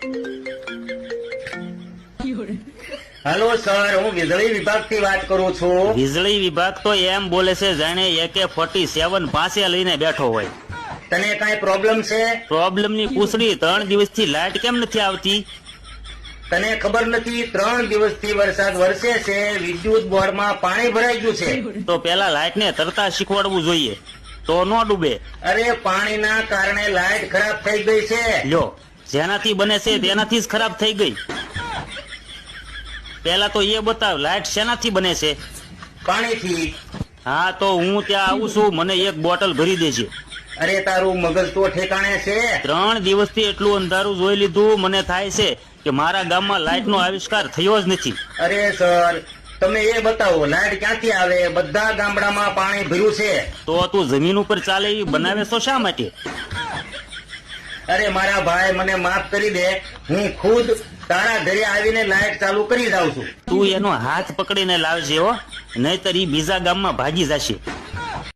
Hello sir, હું વીજળી વિભાગ થી વાત કરું છું. વીજળી વિભાગ તો એમ બોલે છે જાણે AK-47 પાસે લઈને બેઠો હોય. તને કઈ પ્રોબ્લેમ છે? પ્રોબ્લેમ ની પૂછડી 3 દિવસથી લાઇટ કેમ નથી આવતી? તને ખબર નથી? 3 દિવસથી વરસાદ વરસે છે, વિદ્યુત બોર્ડમાં પાણી ભરાઈ ગયું છે. તો પેલા લાઇટ ને તરતા શીખવાડવું જોઈએ, તો ન ડૂબે. અરે પાણીના કારણે લાઇટ ખરાબ થઈ ગઈ છે. લ્યો, જેનાથી બને છે તેનાથી જ ખરાબ થઈ ગઈ. પેલા તો એ બતાવ, લાઇટ શેનાથી બને છે? પાણીથી. હા, તો હું ત્યાં આવું છું, મને 1 બોટલ ભરી દેજે. અરે તારું મગજ તો ઠેકાણે છે? 3 દિવસથી એટલું અંધારું જોઈ લીધું, મને થાય છે કે મારા ગામમાં લાઇટ નો આવિષ્કાર થયો જ નથી. અરે સર, તમે એ બતાવો, લાઇટ ક્યાંથી આવે? બધા ગામડામાં પાણી ભર્યું છે. તો તું જમીન ઉપર ચાલે એવી બનાવે છો શા માટે? અરે મારા ભાઈ, મને માફ કરી દે, હું ખુદ તારા ઘરે આવીને લાઇટ ચાલુ કરી જાઉં છું. તું એનો હાથ પકડીને લાવજે હો, નહીતર ઈ બીજા ગામમાં ભાગી જશે.